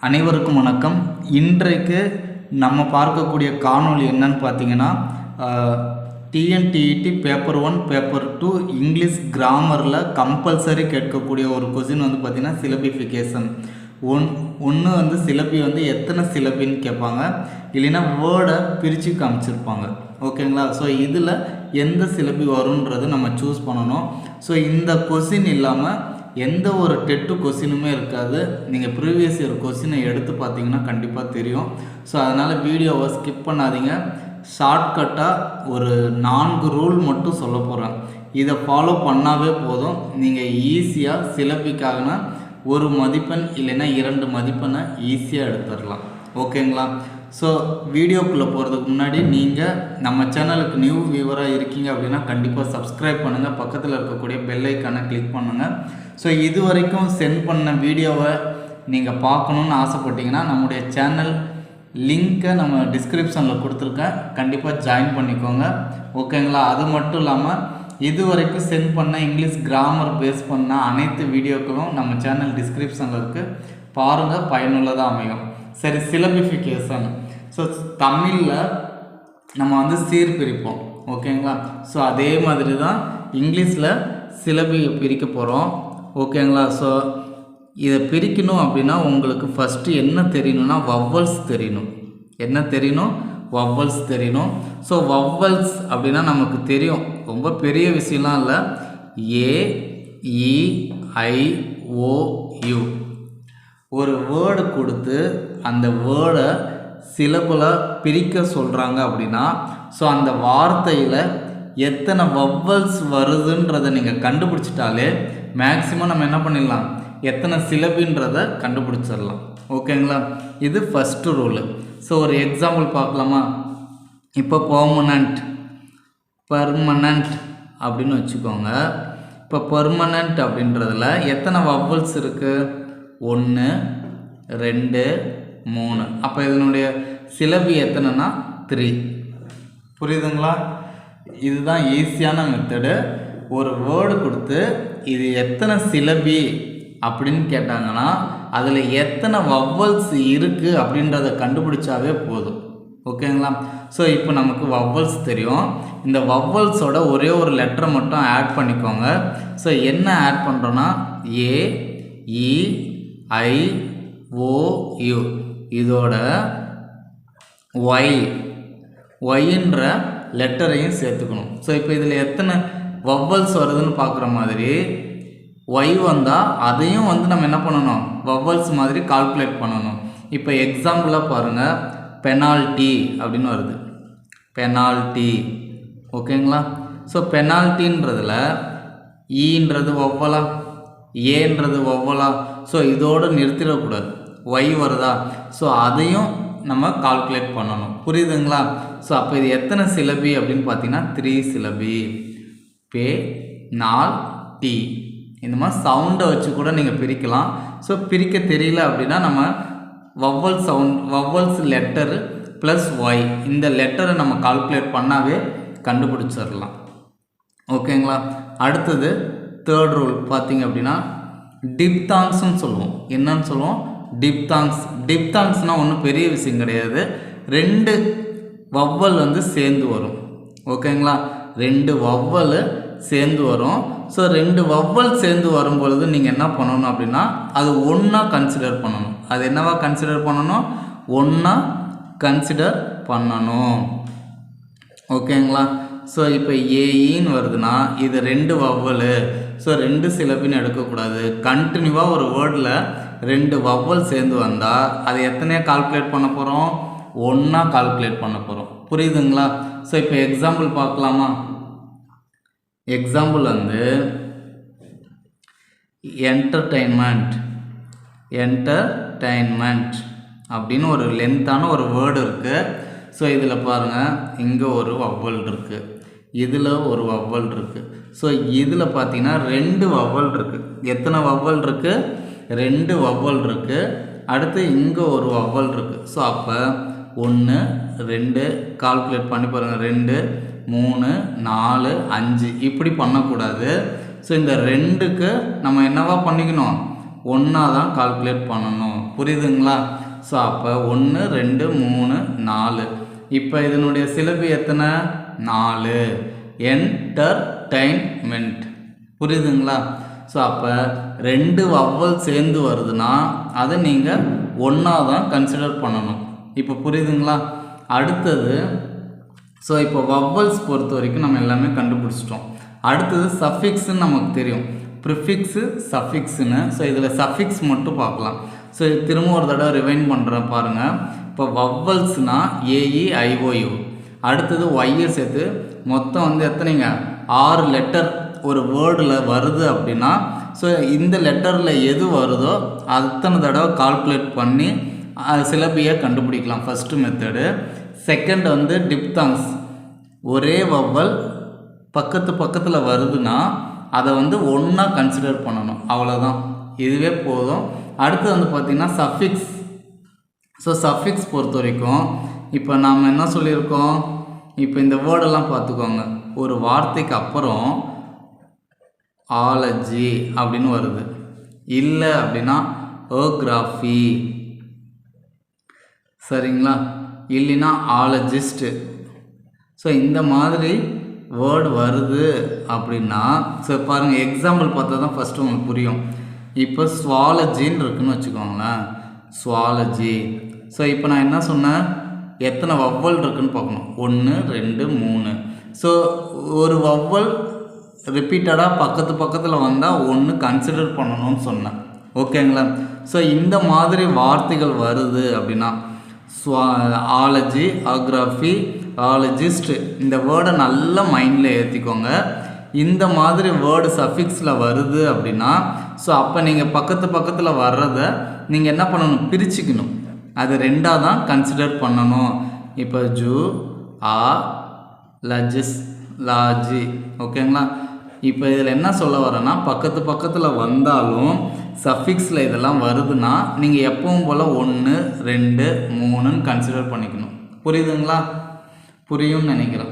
அனைவருக்கும் வணக்கம். இன்றைக்கு நம்ம பார்க்கக்கூடிய காணொளி என்னன்னு பார்த்தீங்கன்னா, டிஎன்டிஇடி பேப்பர் 1 பேப்பர் 2 இங்கிலீஷ் கிராமரில் கம்பல்சரி கேட்கக்கூடிய ஒரு கொஸ்டின் வந்து பார்த்திங்கன்னா சிலபிஃபிகேஷன். ஒன்று வந்து சிலபி வந்து எத்தனை சிலபின்னு கேட்பாங்க, இல்லைன்னா வேர்டை பிரித்து காமிச்சிருப்பாங்க. ஓகேங்களா? ஸோ இதில் எந்த சிலபி வரும்ன்றது நம்ம சூஸ் பண்ணணும். ஸோ இந்த கொஸ்டின் இல்லாமல் எந்த ஒரு டெட்டு கொஸ்டினுமே இருக்காது. நீங்கள் ப்ரீவியஸ் இயர் கொஸ்டினை எடுத்து பார்த்தீங்கன்னா கண்டிப்பாக தெரியும். ஸோ அதனால் வீடியோவை ஸ்கிப் பண்ணாதீங்க. ஷார்ட்கட்டாக ஒரு 4 ரூல் மட்டும் சொல்ல போகிறேன். இதை ஃபாலோ பண்ணாவே போதும். நீங்கள் ஈஸியாக சிலபிக்காகன 1 மதிப்பெண் இல்லைன்னா 2 மதிப்பெண்ணை ஈஸியாக எடுத்துடலாம். ஓகேங்களா? ஸோ வீடியோக்குள்ளே போகிறதுக்கு முன்னாடி நீங்கள் நம்ம சேனலுக்கு நியூ வியூவராக இருக்கீங்க அப்படின்னா கண்டிப்பாக சப்ஸ்கிரைப் பண்ணுங்கள். பக்கத்தில் இருக்கக்கூடிய பெல் ஐக்கானை கிளிக் பண்ணுங்கள். ஸோ இது வரைக்கும் சென்ட் பண்ண வீடியோவை நீங்கள் பார்க்கணுன்னு ஆசைப்பட்டீங்கன்னா நம்முடைய சேனல் லிங்க்கை நம்ம டிஸ்கிரிப்ஷனில் கொடுத்துருக்கேன், கண்டிப்பாக ஜாயின் பண்ணிக்கோங்க. ஓகேங்களா? அது மட்டும் இல்லாமல் இது வரைக்கும் சென்ட் பண்ண இங்கிலீஷ் கிராமர் பேஸ் பண்ண அனைத்து வீடியோக்களும் நம்ம சேனல் டிஸ்கிரிப்ஷனில் இருக்குது, பாருங்கள், பயனுள்ளதாக அமையும். சரி, சிலபிஃபிகேஷன். ஸோ தமிழில் நம்ம வந்து சீர் பிரிப்போம். ஓகேங்களா? ஸோ அதே மாதிரி தான் இங்கிலீஷில் சிலபி பிரிக்க போகிறோம். ஓகேங்களா? ஸோ இதை பிரிக்கணும் அப்படின்னா உங்களுக்கு ஃபஸ்ட்டு என்ன தெரியணும்னா வவ்வல்ஸ் தெரியணும். என்ன தெரியணும்? வவ்வல்ஸ் தெரியணும். ஸோ வவ்வல்ஸ் அப்படின்னா நமக்கு தெரியும், ரொம்ப பெரிய விஷயம்லாம் இல்லை. ஏ, இ, ஐ, ஓ, யூ. ஒரு வேர்டு கொடுத்து அந்த வேர்டை சிலபுலாக பிரிக்க சொல்கிறாங்க அப்படின்னா, ஸோ அந்த வார்த்தையில் எத்தனை வவ்வல்ஸ் வருதுன்றதை நீங்கள் கண்டுபிடிச்சிட்டாலே மேக்ஸிமம் நம்ம என்ன பண்ணிடலாம், எத்தனை சிலபின்றதை கண்டுபிடிச்சிடலாம். ஓகேங்களா? இது ஃபஸ்ட்டு ரூலு. ஸோ ஒரு எக்ஸாம்பிள் பார்க்கலாமா? இப்போ பர்மனண்ட் அப்படின்னு வச்சுக்கோங்க. இப்போ பர்மனண்ட் அப்படின்றதுல எத்தனை வவ்வல்ஸ் இருக்குது? 1, 2, 3. அப்போ இதனுடைய சிலபி எத்தனைனா 3. புரியுதுங்களா? இதுதான் ஈஸியான மெத்தடு. ஒரு வேர்டு கொடுத்து இது எத்தனை சிலபி அப்படின்னு கேட்டாங்கன்னா அதில் எத்தனை வவ்வல்ஸ் இருக்குது அப்படின்றத கண்டுபிடிச்சாவே போதும். ஓகேங்களா? ஸோ இப்போ நமக்கு வவ்வல்ஸ் தெரியும். இந்த வவ்வல்ஸோட ஒரே ஒரு லெட்டரை மட்டும் ஆட் பண்ணிக்கோங்க. ஸோ என்ன ஆட் பண்ணுறோன்னா ஏ, இ, ஐ, ஓ, யூ. இதோட ஒய்ன்ற லெட்டரையும் சேர்த்துக்கணும். ஸோ இப்போ இதில் எத்தனை வவ்வல்ஸ் வருதுன்னு பார்க்குற மாதிரி ஒய் வந்தால் அதையும் வந்து நம்ம என்ன பண்ணணும், வவ்வல்ஸ் மாதிரி கால்குலேட் பண்ணணும். இப்போ எக்ஸாம்பிளாக பாருங்கள், பெனால்ட்டி அப்படின்னு வருது. பெனால்ட்டி. ஓகேங்களா? ஸோ பெனால்ட்டின்றதில் ஈன்றது வவ்வலா, ஏன்றது வவ்வலா. ஸோ இதோடு நிறுத்திடக்கூடாது. ஒய் வருதா? ஸோ அதையும் நம்ம கால்குலேட் பண்ணணும். புரியுதுங்களா? ஸோ அப்போ இது எத்தனை சிலபி அப்படின்னு பார்த்தீங்கன்னா 3 சிலபி. பெனால்ட்டி. இந்த மாதிரி சவுண்டை வச்சு கூட நீங்கள் பிரிக்கலாம். ஸோ பிரிக்க தெரியல அப்படின்னா நம்ம வவ்வல்ஸ் லெட்டரு ப்ளஸ் ஒய் இந்த லெட்டரை நம்ம கால்குலேட் பண்ணாவே கண்டுபிடிச்சிடலாம். ஓகேங்களா? அடுத்தது தேர்ட் ரூல் பார்த்தீங்க அப்படின்னா டிப்தாங்ஸ்ன்னு சொல்லுவோம். என்னன்னு சொல்லுவோம்? டிப்தாங்ஸ்னால் ஒன்றும் பெரிய விஷயம் கிடையாது. 2 வவ்வல் வந்து சேர்ந்து வரும். ஓகேங்களா? 2 வவ்வல் சேர்ந்து வரும். ஸோ 2 வவ்வல் சேர்ந்து வரும்பொழுது நீங்கள் என்ன பண்ணணும் அப்படின்னா அது ஒன்றா கன்சிடர் பண்ணணும். அது என்னவா கன்சிடர் பண்ணணும்? ஒன்றா கன்சிடர் பண்ணணும். ஓகேங்களா? ஸோ இப்போ ஏஇன்னு வருதுன்னா இது 2 வவ்வலு. ஸோ 2 சிலபின்னு எடுக்கக்கூடாது. கண்டினியூவாக ஒரு வேர்டில் 2 வவ்வல் சேர்ந்து வந்தால் அது எத்தனையாக கால்குலேட் பண்ண போகிறோம்? ஒன்றா கால்குலேட் பண்ண போகிறோம். புரியுதுங்களா? ஸோ இப்போ எக்ஸாம்பிள் பார்க்கலாமா? எக்ஸாம்பிள் வந்து என்டர்டெயின்மெண்ட் அப்படின்னு ஒரு லென்த்தான ஒரு வேர்டு இருக்குது. ஸோ இதில் பாருங்கள், இங்கே ஒரு வவ்வல் இருக்குது, இதில் ஒரு வவ்வல் இருக்குது. ஸோ இதில் பார்த்தீங்கன்னா 2 வவ்வல் இருக்குது. எத்தனை வவ்வல் இருக்குது? 2 வவ்வல் இருக்குது. அடுத்து இங்கே ஒரு வவ்வல் இருக்குது. ஸோ அப்போ 1, 2 கால்குலேட் பண்ணி பாருங்கள். 2, 3, 4, 5 இப்படி பண்ணக்கூடாது. ஸோ இந்த 2க்கு நம்ம என்னவா பண்ணிக்கணும்? ஒன்றா தான் கால்குலேட் பண்ணணும். புரியுதுங்களா? ஸோ அப்போ 1 2 3 4. இப்போ இதனுடைய சிலபி எத்தனை? 4. என்டர்டைன்மெண்ட். புரியுதுங்களா? ஸோ அப்போ 2 வவ்வல் சேர்ந்து வருதுன்னா அதை நீங்கள் ஒன்றா தான் கன்சிடர் பண்ணணும். இப்போ புரியுதுங்களா? அடுத்தது ஸோ இப்போ வவ்வல்ஸ் பொறுத்த வரைக்கும் நம்ம எல்லாமே கண்டுபிடிச்சிட்டோம். அடுத்தது சஃபிக்ஸ்ன்னு நமக்கு தெரியும், ப்ரிஃபிக்ஸு சஃபிக்ஸுன்னு. ஸோ இதில் சஃபிக்ஸ் மட்டும் பார்க்கலாம். ஸோ திரும்ப ஒரு தடவை ரிவைண்ட் பண்ணுறேன் பாருங்கள். இப்போ வவ்வல்ஸ்னால் AEIOU, அடுத்தது ஒய்யை சேர்த்து மொத்தம் வந்து எத்தனைங்க? 6 லெட்டர் ஒரு வேர்டில் வருது அப்படின்னா ஸோ இந்த லெட்டரில் எது வருதோ அத்தனை தடவை கால்குலேட் பண்ணி சிலபியை கண்டுபிடிக்கலாம். First method. செகண்ட் வந்து டிப்தாங்ஸ், ஒரே வவ்வல் பக்கத்தில் வருதுன்னா அதை வந்து ஒன்றா கன்சிடர் பண்ணணும். அவ்வளோதான், இதுவே போதும். அடுத்து வந்து பார்த்திங்கன்னா சஃபிக்ஸ். ஸோ சஃபிக்ஸ் பொறுத்த வரைக்கும் இப்போ நாம் என்ன சொல்லியிருக்கோம், இப்போ இந்த வேர்டெல்லாம் பார்த்துக்கோங்க. ஒரு வார்த்தைக்கு அப்புறம் ஆலஜி அப்படின்னு வருது, இல்லை அப்படின்னா ஓக்ராஃபி, சரிங்களா, இல்லைன்னா ஆலஜிஸ்ட்டு. ஸோ இந்த மாதிரி வேர்டு வருது அப்படின்னா ஸோ பாருங்கள், எக்ஸாம்பிள் பார்த்தா தான் ஃபஸ்ட்டு உங்களுக்கு புரியும். இப்போ ஸ்வாலஜின்னு இருக்குன்னு வச்சுக்கோங்களேன், ஸ்வாலஜி. ஸோ இப்போ நான் என்ன சொன்னேன், எத்தனை வவ்வல் இருக்குன்னு பார்க்கணும். 1 2 3. ஸோ ஒரு வவ்வல் ரிப்பீட்டடாக பக்கத்தில் வந்தால் 1 கன்சிடர் பண்ணணும்னு சொன்னேன். ஓகேங்களா? ஸோ இந்த மாதிரி வார்த்தைகள் வருது அப்படின்னா ஆலஜி, ஆக்ராஃபி, ஆலஜிஸ்ட், இந்த வேர்டை நல்லா மைண்டில் ஏற்றிக்கோங்க. இந்த மாதிரி வேர்டு சஃபிக்ஸில் வருது அப்படின்னா ஸோ அப்போ நீங்கள் பக்கத்தில் வர்றதை நீங்கள் என்ன பண்ணணும், பிரிச்சுக்கணும். அது 2ஆக தான் கன்சிடர் பண்ணணும். இப்போ ஜூ ஆ லஜிஸ் லாஜி. ஓகேங்களா? இப்போ இதில் என்ன சொல்ல வரேன்னா பக்கத்தில் வந்தாலும் சஃபிக்ஸில் இதெல்லாம் வருதுன்னா நீங்கள் எப்பவும் போல் 1 2 3ன்னு கன்சிடர் பண்ணிக்கணும். புரியுதுங்களா? புரியும்னு நினைக்கிறேன்.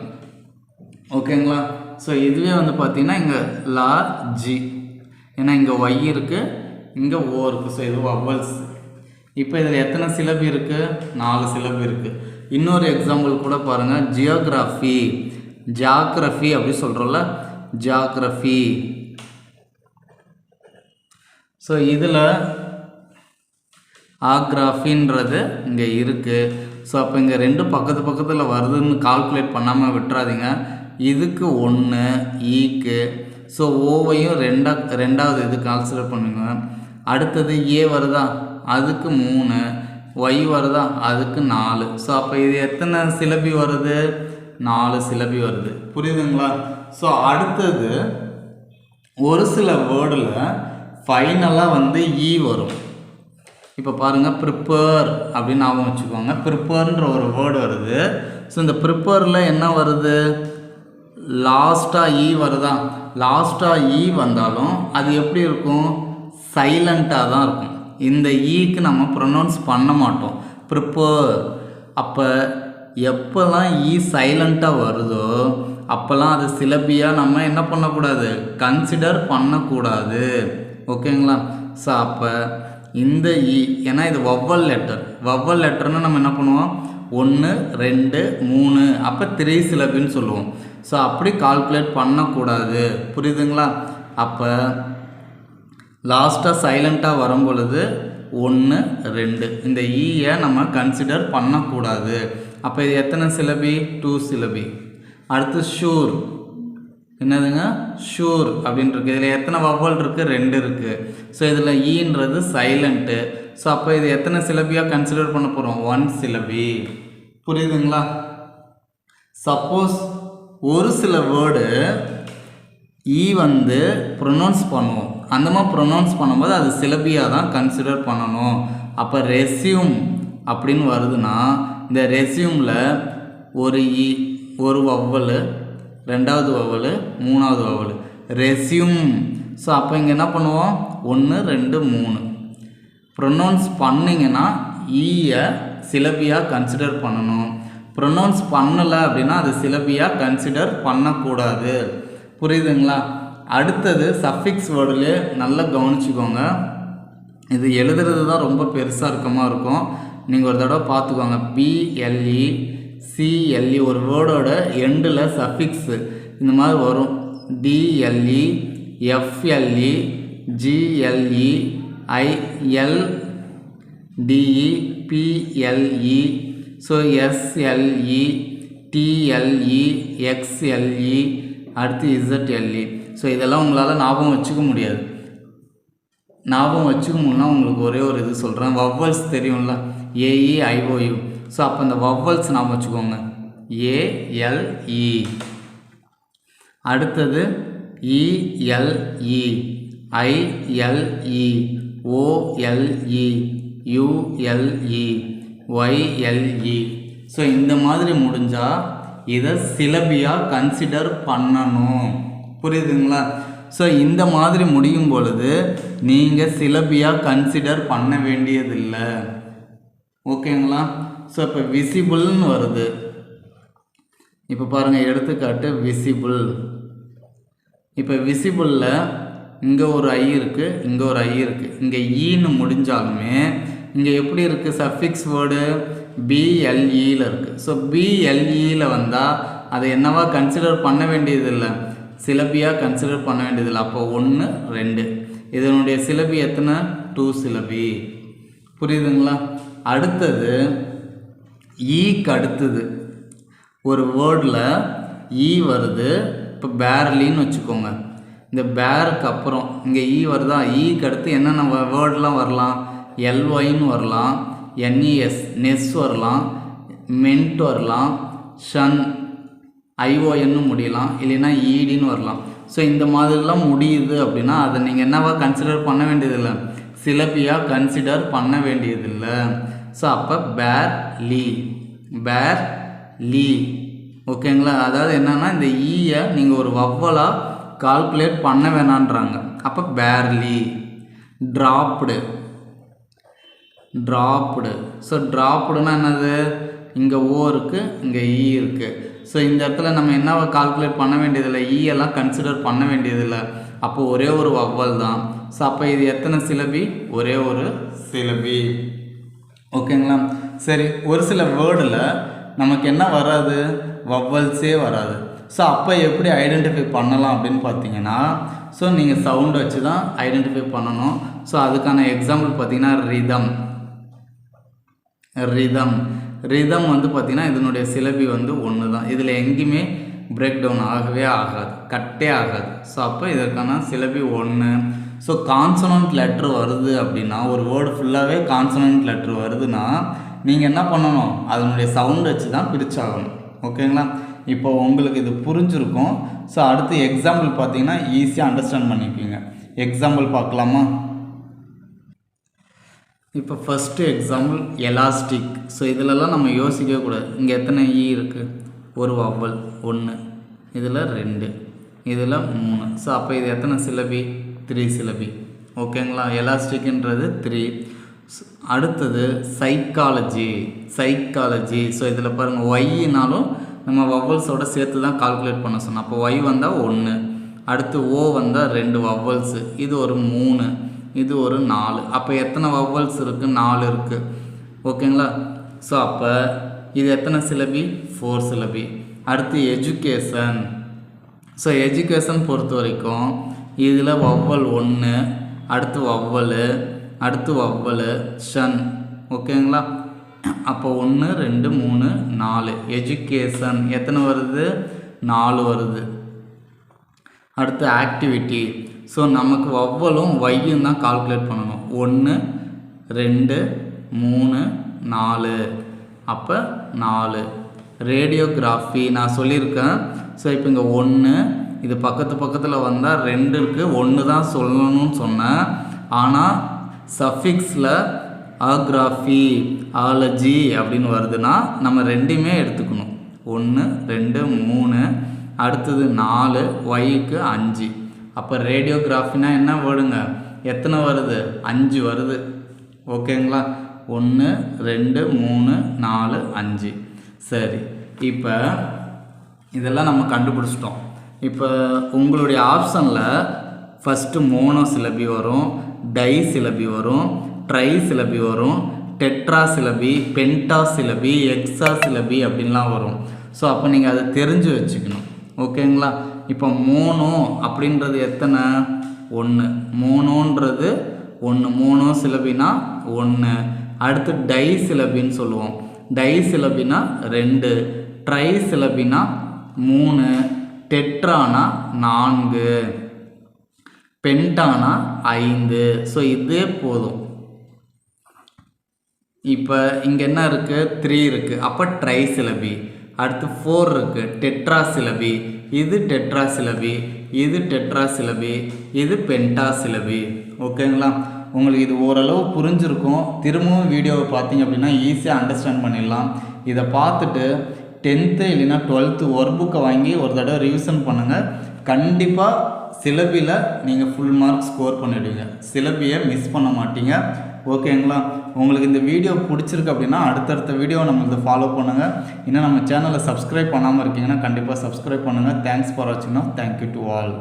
ஓகேங்களா? ஸோ இதுவே வந்து பார்த்திங்கன்னா இங்கே லா ஜி, ஏன்னா இங்கே ஒய் இருக்குது, இங்கே ஓ இருக்குது. ஸோ இது வவ்வல்ஸ். இப்போ இதில் எத்தனை சிலபி இருக்குது? 4 சிலபி இருக்குது. இன்னொரு எக்ஸாம்பிள் கூட பாருங்கள், ஜியோகிராஃபி, ஜியாகிரஃபி அப்படி சொல்கிறோம்ல, ஜியாகிரஃபி. ஸோ இதில் ஆக்ராஃபின்றது இங்கே இருக்குது. ஸோ அப்போ இங்கே 2 பக்கத்தில் வருதுன்னு கால்குலேட் பண்ணாமல் விட்டுறாதீங்க. இதுக்கு 1, ஈக்கு. ஸோ ஓவையும் ரெண்டாவது இது கால்குலேட் பண்ணுங்க. அடுத்தது ஏ வருதா, அதுக்கு 3, ஒய் வருதா, அதுக்கு 4. ஸோ அப்போ இது எத்தனை சிலபி வருது? 4 சிலபி வருது. புரியுதுங்களா? ஸோ அடுத்தது ஒரு சில வேர்டில் ஃபைனலாக வந்து ஈ வரும். இப்போ பாருங்கள், ப்ரிப்பேர் அப்படின்னு ஞாபகம் வச்சுக்கோங்க. ப்ரிப்பேர்ன்ற ஒரு வேர்டு வருது. ஸோ இந்த ப்ரிப்பேரில் என்ன வருது? லாஸ்ட்டாக ஈ வருதா? லாஸ்ட்டாக ஈ வந்தாலும் அது எப்படி இருக்கும்? சைலண்ட்டாக தான் இருக்கும். இந்த ஈக்கு நம்ம ப்ரொனவுன்ஸ் பண்ண மாட்டோம், ப்ரிப்பேர். அப்போ எப்போல்லாம் ஈ சைலண்ட்டாக வருதோ அப்போல்லாம் அது சிலபியாக நம்ம என்ன பண்ணக்கூடாது, கன்சிடர் பண்ணக்கூடாது. ஓகேங்களா? ஸோ அப்போ இந்த ஈ, ஏன்னா இது வவ்வல் லெட்டர்னு நம்ம என்ன பண்ணுவோம், 1 2 3, அப்போ 3 சிலபின்னு சொல்லுவோம். ஸோ அப்படி கால்குலேட் பண்ணக்கூடாது. புரியுதுங்களா? அப்போ லாஸ்ட்டாக சைலண்ட்டாக வரும் பொழுது 1 2 இந்த ஈயை நம்ம கன்சிடர் பண்ணக்கூடாது. அப்போ இது எத்தனை சிலபி? 2 சிலபி. அடுத்து ஷூர், என்னதுங்க, ஷூர் அப்படின்னு இருக்குது. இதில் எத்தனை வவ்வல் இருக்குது? 2 இருக்குது. ஸோ இதில் ஈன்றது சைலண்ட்டு. ஸோ அப்போ இது எத்தனை சிலபியாக கன்சிடர் பண்ண போகிறோம்? 1 சிலபி. புரியுதுங்களா? சப்போஸ் ஒரு சில வேர்டு ஈ வந்து ப்ரொனவுன்ஸ் பண்ணுவோம், அந்த மாதிரி ப்ரொனவுன்ஸ் பண்ணும்போது அது சிலபியாக தான் கன்சிடர் பண்ணணும். அப்போ ரெஸ்யூம் அப்படின்னு வருதுன்னா இந்த ரெஸ்யூமில் ஒரு ஈ, ஒரு வவ்வல், 2வது வவ்வல், 3வது வவ்வல், ரெஸ்யூம். ஸோ அப்போ இங்கே என்ன பண்ணுவோம்? 1 2 3 ப்ரொனவுன்ஸ் பண்ணிங்கன்னா ஈயை சிலபியாக கன்சிடர் பண்ணணும். ப்ரொனவுன்ஸ் பண்ணலை அப்படின்னா அது சிலபியாக கன்சிடர் பண்ணக்கூடாது. புரியுதுங்களா? அடுத்தது சஃபிக்ஸ் வேர்டுலே நல்லா கவனிச்சுக்கோங்க. இது எழுதுறது தான் ரொம்ப பெருசாக இருக்கமாக இருக்கும். நீங்கள் ஒரு தடவை பார்த்துக்கோங்க. பிஎல்இ சிஎல்இ ஒரு வேர்டோட எண்டில் சஃபிக்ஸு இந்த மாதிரி வரும். TLE FLE GLE ILTE PLE so SLE TLE XLE அடுத்து இசட்எல்இ. ஸோ இதெல்லாம் உங்களால் ஞாபகம் வச்சுக்க முடியாது. ஞாபகம் வச்சுக்கணும்னா உங்களுக்கு ஒரே ஒரு இது சொல்கிறேன். வவ்வல்ஸ் தெரியும்ல, ஏஇ ஐஓயு. ஸோ அப்போ அந்த வவ்வல்ஸ் ஞாபகம் வச்சுக்கோங்க. ஏஎல்இ, அடுத்தது இஎல்இ ஐஎல்இ ஓஎல்இ யுஎல்இ ஒய்எல்இ. ஸோ இந்த மாதிரி முடிஞ்சால் இதை சிலபியாக கன்சிடர் பண்ணணும். புரியுதுங்களா? ஸோ இந்த மாதிரி முடியும் பொழுது நீங்கள் சிலபியாக கன்சிடர் பண்ண வேண்டியதில்லை. ஓகேங்களா? ஸோ இப்போ விசிபிள்னு வருது. இப்போ பாருங்கள், எடுத்துக்காட்டு விசிபிள். இப்போ விசிபிளில் இங்கே ஒரு ஐ இருக்குது, இங்கே ஒரு ஐ இருக்குது. இங்கே ஈன்னு முடிஞ்சாலுமே இங்கே எப்படி இருக்குது? சஃபிக்ஸ் வேர்டு பிஎல்இயில் இருக்குது. ஸோ பிஎல்இயில் வந்தால் அதை என்னவா கன்சிடர் பண்ண வேண்டியதில்லை, சிலபியாக கன்சிடர் பண்ண வேண்டியதில்லை. அப்போ 1 2 இதனுடைய சிலபி எத்தனை? 2 சிலபி. புரியுதுங்களா? அடுத்தது ஈக்கு அடுத்தது ஒரு வேர்டில் ஈ வருது. இப்போ பேர்லின்னு வச்சுக்கோங்க. இந்த பேருக்கு அப்புறம் இங்கே ஈ வருதா? ஈக்கு அடுத்து என்னென்ன வேர்டெலாம் வரலாம்? எல்ஒய்ன்னு வரலாம், என்இஎஸ் நெஸ் வரலாம், மென்ட் வரலாம், ஷன் ஐஓஎன்னு முடியலாம், இல்லைன்னா ஈடின்னு வரலாம். ஸோ இந்த மாதிரிலாம் முடியுது அப்படின்னா அதை நீங்கள் என்னவா கன்சிடர் பண்ண வேண்டியதில்லை, சிலபியாக கன்சிடர் பண்ண வேண்டியதில்லை. ஸோ அப்போ பேர் லீ. ஓகேங்களா? அதாவது என்னென்னா இந்த ஈயை நீங்கள் ஒரு வவ்வலாக கால்குலேட் பண்ண வேணான்றாங்க. அப்போ பேர்லி. ட்ராப்டு. ஸோ ட்ராப்டுன்னா என்னது? இங்கே ஓ இருக்குது, இங்கே ஈ இருக்குது. ஸோ இந்த இடத்துல நம்ம என்னவா கால்குலேட் பண்ண வேண்டியதில்லை, ஈயெல்லாம் கன்சிடர் பண்ண வேண்டியதில்லை. அப்போ ஒரே ஒரு வவ்வல் தான். ஸோ அப்போ இது எத்தனை சிலபி? ஒரே ஒரு சிலபி. ஓகேங்களா? சரி, ஒரு சில வேர்டில் நமக்கு என்ன வராது? வவ்வல்ஸே வராது. ஸோ அப்போ எப்படி ஐடென்டிஃபை பண்ணலாம் அப்படின்னு பார்த்தீங்கன்னா, ஸோ நீங்கள் சவுண்ட் வச்சு தான் ஐடென்டிஃபை பண்ணணும். ஸோ அதுக்கான எக்ஸாம்பிள் பார்த்தீங்கன்னா ரிதம் வந்து பார்த்திங்கன்னா இதனுடைய சிலபி வந்து 1 தான். இதில் எங்கேயுமே பிரேக் டவுன் ஆகவே ஆகாது, கட்டே ஆகாது. ஸோ அப்போ இதற்கான சிலபி 1. ஸோ கான்சனன்ட் லெட்ரு வருது அப்படின்னா, ஒரு வேர்டு ஃபுல்லாகவே கான்சனன்ட் லெட்ரு வருதுன்னா நீங்கள் என்ன பண்ணணும்? அதனுடைய சவுண்ட் வச்சு தான் பிரிச்சாகணும். ஓகேங்களா? இப்போ உங்களுக்கு இது புரிஞ்சிருக்கும். ஸோ அடுத்து எக்ஸாம்பிள் பார்த்தீங்கன்னா ஈஸியாக அண்டர்ஸ்டாண்ட் பண்ணிப்பீங்க. எக்ஸாம்பிள் பார்க்கலாமா? இப்போ ஃபஸ்ட்டு எக்ஸாம்பிள் எலாஸ்டிக். ஸோ இதிலெல்லாம் நம்ம யோசிக்கவே கூடாது. இங்கே எத்தனை ஈ இருக்குது? ஒரு வவ்வல் 1, இதில் 2, இதில் 3. ஸோ அப்போ இது எத்தனை சிலபி? 3 சிலபி. ஓகேங்களா? எலாஸ்டிக்ன்றது 3. அடுத்தது சைக்காலஜி. ஸோ இதில் பாருங்கள், ஒய்னாலும் நம்ம வவ்வல்ஸோட சேர்த்து தான் கால்குலேட் பண்ண சொன்னோம். அப்போ ஒய் வந்தால் 1, அடுத்து ஓ வந்தால் 2 வவ்வல்ஸு, இது ஒரு 3, இது ஒரு 4. அப்போ எத்தனை வவ்வல்ஸ் இருக்குது? 4 இருக்குது. ஓகேங்களா? ஸோ அப்போ இது எத்தனை சிலபி? 4 சிலபி. அடுத்து எஜுகேஷன். ஸோ எஜுகேஷன் பொறுத்த வரைக்கும் இதில் வவ்வல் 1, அடுத்து வவ்வல் ஷன். ஓகேங்களா? அப்போ 1 2 3 4 எஜுகேஷன் எத்தனை வருது? 4 வருது. அடுத்து ஆக்டிவிட்டி. ஸோ நமக்கு வவ்வலும் ஒய்யும் தான் கால்குலேட் பண்ணணும். 1 2 3 4, அப்போ 4. ரேடியோகிராஃபி நான் சொல்லியிருக்கேன். ஸோ இப்போ இங்கே 1, இது பக்கத்தில் வந்தால் 2 இருக்குது, 1 தான் சொல்லணும்னு சொன்னேன். ஆனால் சஃபிக்ஸில் ஆக்ராஃபி ஆலஜி அப்படின்னு வருதுன்னா நம்ம 2மே எடுத்துக்கணும். 1 2 3, அடுத்தது 4, ஒய்க்கு 5. அப்போ ரேடியோகிராஃபினா என்ன வேர்டுங்க? எத்தனை வருது? 5 வருது. ஓகேங்களா? 1 2 3 4 5. சரி, இப்போ இதெல்லாம் நம்ம கண்டுபிடிச்சிட்டோம். இப்போ உங்களுடைய ஆப்ஷனில் ஃபஸ்ட்டு மோனோ சிலபி வரும், டை சிலபி வரும், ட்ரை சிலபி வரும், டெட்ரா சிலபி, பென்டா சிலபி, எக்ஸா சிலபி அப்படின்லாம் வரும். ஸோ அப்போ நீங்கள் அதை தெரிஞ்சு வச்சுக்கணும். ஓகேங்களா? இப்போ மோனோ அப்படின்றது எத்தனை? 1. மோனோன்றது 1. மோனோ சிலபினா 1. அடுத்து டை சிலபின்னு சொல்லுவோம். டை சிலபினா 2. ட்ரை சிலபினா 3. டெட்ரானா 4. பென்டானா 5. ஸோ இதே போதும். இப்போ இங்கே என்ன இருக்குது? 3 இருக்குது. அப்போ ட்ரை சிலபி. அடுத்து 4 இருக்குது, டெட்ரா சிலபி. இது டெட்ரா சிலபி, இது டெட்ரா சிலபி, இது பென்டா சிலபி. ஓகேங்களா? உங்களுக்கு இது ஓரளவு புரிஞ்சிருக்கும். திரும்பவும் வீடியோவை பார்த்தீங்க அப்படின்னா ஈஸியாக அண்டர்ஸ்டாண்ட் பண்ணிடலாம். இதை பார்த்துட்டு 10th இல்லைன்னா 12th ஒர்க் புக்கை வாங்கி ஒரு தடவை ரிவிஷன் பண்ணுங்கள். கண்டிப்பாக சிலபியில் நீங்கள் ஃபுல் மார்க் ஸ்கோர் பண்ணிவிடுவீங்க. சிலபியை மிஸ் பண்ண மாட்டீங்க. ஓகேங்களா? உங்களுக்கு இந்த வீடியோ பிடிச்சிருக்கு அப்படின்னா அடுத்தடுத்த வீடியோ நம்மளது ஃபாலோ பண்ணுங்கள். இன்னும் நம்ம சேனலை சப்ஸ்கிரைப் பண்ணாமல் இருக்கீங்கன்னா கண்டிப்பாக சப்ஸ்கிரைப் பண்ணுங்கள். தேங்க்ஸ் ஃபார் வாட்சிங். Thank you to all.